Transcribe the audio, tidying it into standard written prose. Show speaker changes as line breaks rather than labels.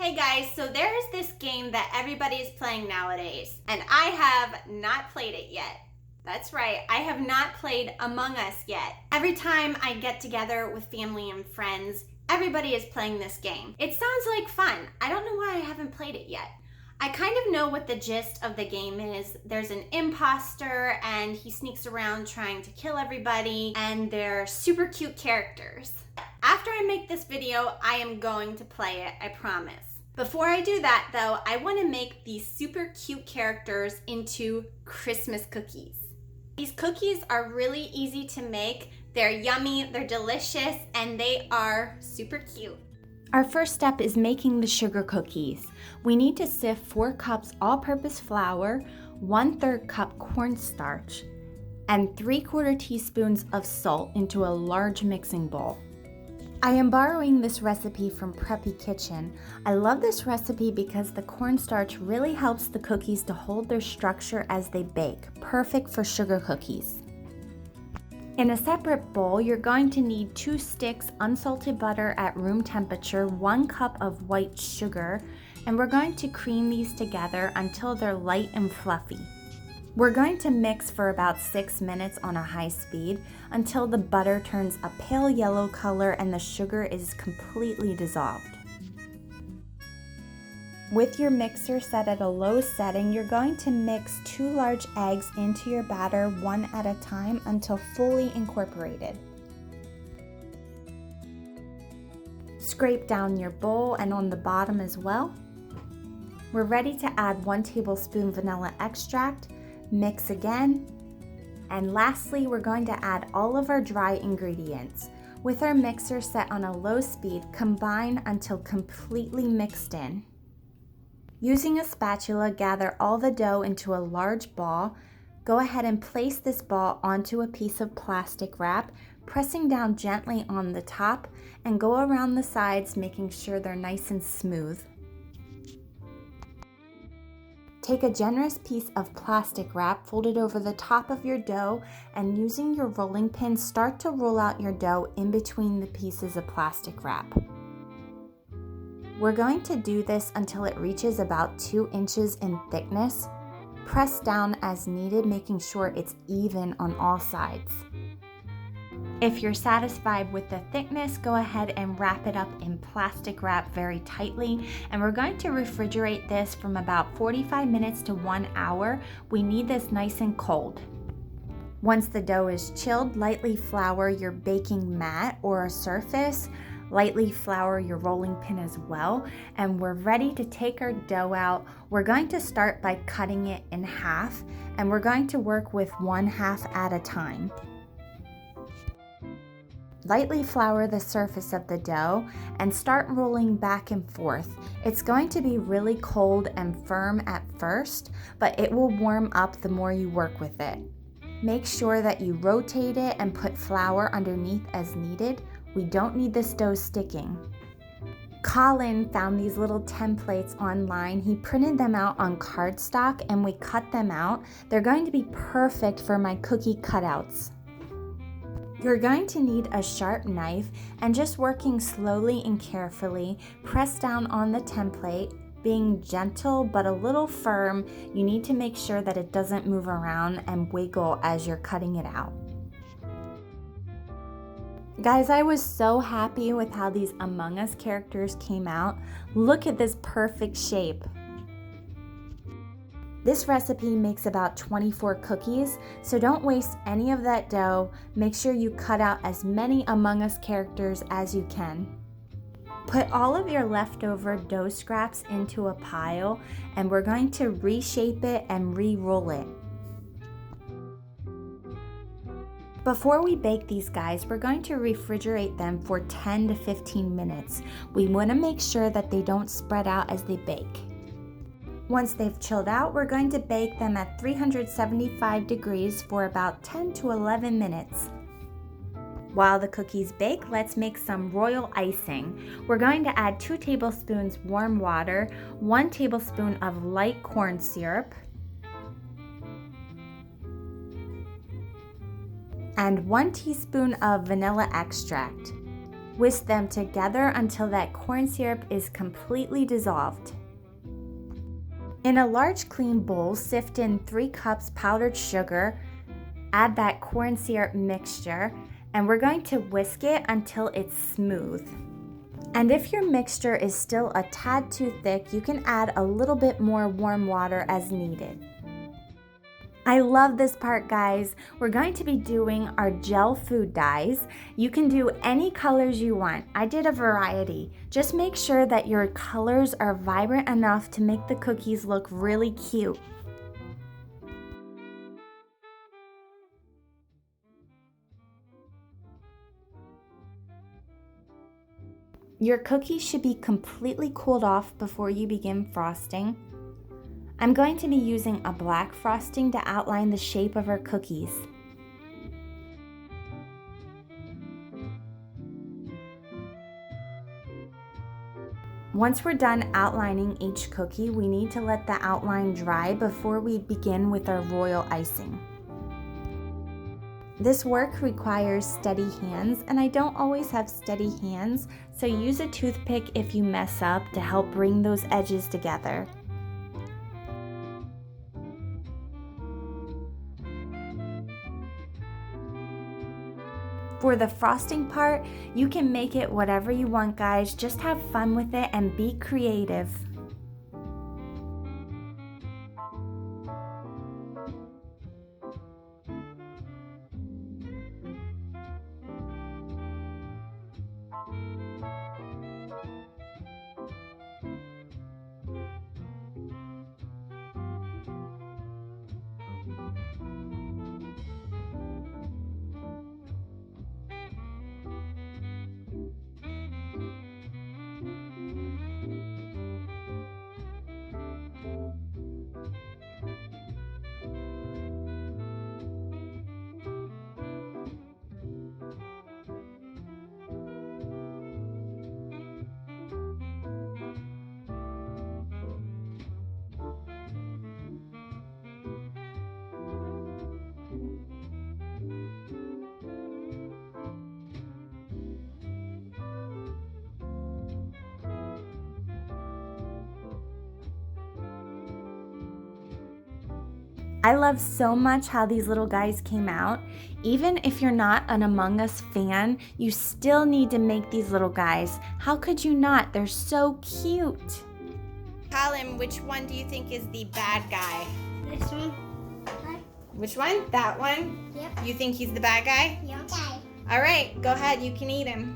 Hey guys, so there's this game that everybody's playing nowadays, and I have not played it yet. That's right, I have not played Among Us yet. Every time I get together with family and friends, everybody is playing this game. It sounds like fun. I don't know why I haven't played it yet. I kind of know what the gist of the game is. There's an imposter and he sneaks around trying to kill everybody, and they're super cute characters. After I make this video, I am going to play it, I promise. Before I do that though, I want to make these super cute characters into Christmas cookies. These cookies are really easy to make. They're yummy, they're delicious, and they are super cute. Our first step is making the sugar cookies. We need to sift 4 cups all-purpose flour, 1/3 cup cornstarch, and 3/4 teaspoons of salt into a large mixing bowl. I am borrowing this recipe from Preppy Kitchen. I love this recipe because the cornstarch really helps the cookies to hold their structure as they bake, perfect for sugar cookies. In a separate bowl, you're going to need 2 sticks unsalted butter at room temperature, 1 cup of white sugar, and we're going to cream these together until they're light and fluffy. We're going to mix for about 6 minutes on a high speed until the butter turns a pale yellow color and the sugar is completely dissolved. With your mixer set at a low setting, you're going to mix 2 large eggs into your batter one at a time until fully incorporated. Scrape down your bowl and on the bottom as well. We're ready to add 1 tablespoon vanilla extract. Mix again, and lastly we're going to add all of our dry ingredients. With our mixer set on a low speed, combine until completely mixed in. Using a spatula, gather all the dough into a large ball. Go ahead and place this ball onto a piece of plastic wrap, pressing down gently on the top, and go around the sides making sure they're nice and smooth. Take a generous piece of plastic wrap, fold it over the top of your dough, and using your rolling pin, start to roll out your dough in between the pieces of plastic wrap. We're going to do this until it reaches about 2 inches in thickness. Press down as needed, making sure it's even on all sides. If you're satisfied with the thickness, go ahead and wrap it up in plastic wrap very tightly, and we're going to refrigerate this from about 45 minutes to 1 hour. We need this nice and cold. Once the dough is chilled, lightly flour your baking mat or a surface. Lightly flour your rolling pin as well, and we're ready to take our dough out. We're going to start by cutting it in half, and we're going to work with 1/2 at a time. Lightly flour the surface of the dough and start rolling back and forth. It's going to be really cold and firm at first, but it will warm up the more you work with it. Make sure that you rotate it and put flour underneath as needed. We don't need this dough sticking. Colin found these little templates online. He printed them out on cardstock and we cut them out. They're going to be perfect for my cookie cutouts. You're going to need a sharp knife, and just working slowly and carefully, press down on the template, being gentle but a little firm. You need to make sure that it doesn't move around and wiggle as you're cutting it out. Guys, I was so happy with how these Among Us characters came out. Look at this perfect shape. This recipe makes about 24 cookies, so don't waste any of that dough. Make sure you cut out as many Among Us characters as you can. Put all of your leftover dough scraps into a pile, and we're going to reshape it and re-roll it. Before we bake these guys, we're going to refrigerate them for 10 to 15 minutes. We want to make sure that they don't spread out as they bake. Once they've chilled out, we're going to bake them at 375 degrees for about 10 to 11 minutes. While the cookies bake, let's make some royal icing. We're going to add 2 tablespoons warm water, 1 tablespoon of light corn syrup, and 1 teaspoon of vanilla extract.
Whisk them together until that corn syrup is completely dissolved. In a large clean bowl, sift in 3 cups powdered sugar, add that corn syrup mixture, and we're going to whisk it until it's smooth. And if your mixture is still a tad too thick, you can add a little bit more warm water as needed. I love this part, guys. We're going to be doing our gel food dyes. You can do any colors you want. I did a variety. Just make sure that your colors are vibrant enough to make the cookies look really cute. Your cookies should be completely cooled off before you begin frosting. I'm going to be using a black frosting to outline the shape of our cookies. Once we're done outlining each cookie, we need to let the outline dry before we begin with our royal icing. This work requires steady hands, and I don't always have steady hands, so use a toothpick if you mess up to help bring those edges together. For the frosting part, you can make it whatever you want, guys. Just have fun with it and be creative. I love so much how these little guys came out. Even if you're not an Among Us fan, you still need to make these little guys. How could you not? They're so cute.
Colin, which one do you think is the bad guy?
This one.
Which one? That one?
Yep.
You think he's the bad guy?
Yep.
All right, go ahead. You can eat him.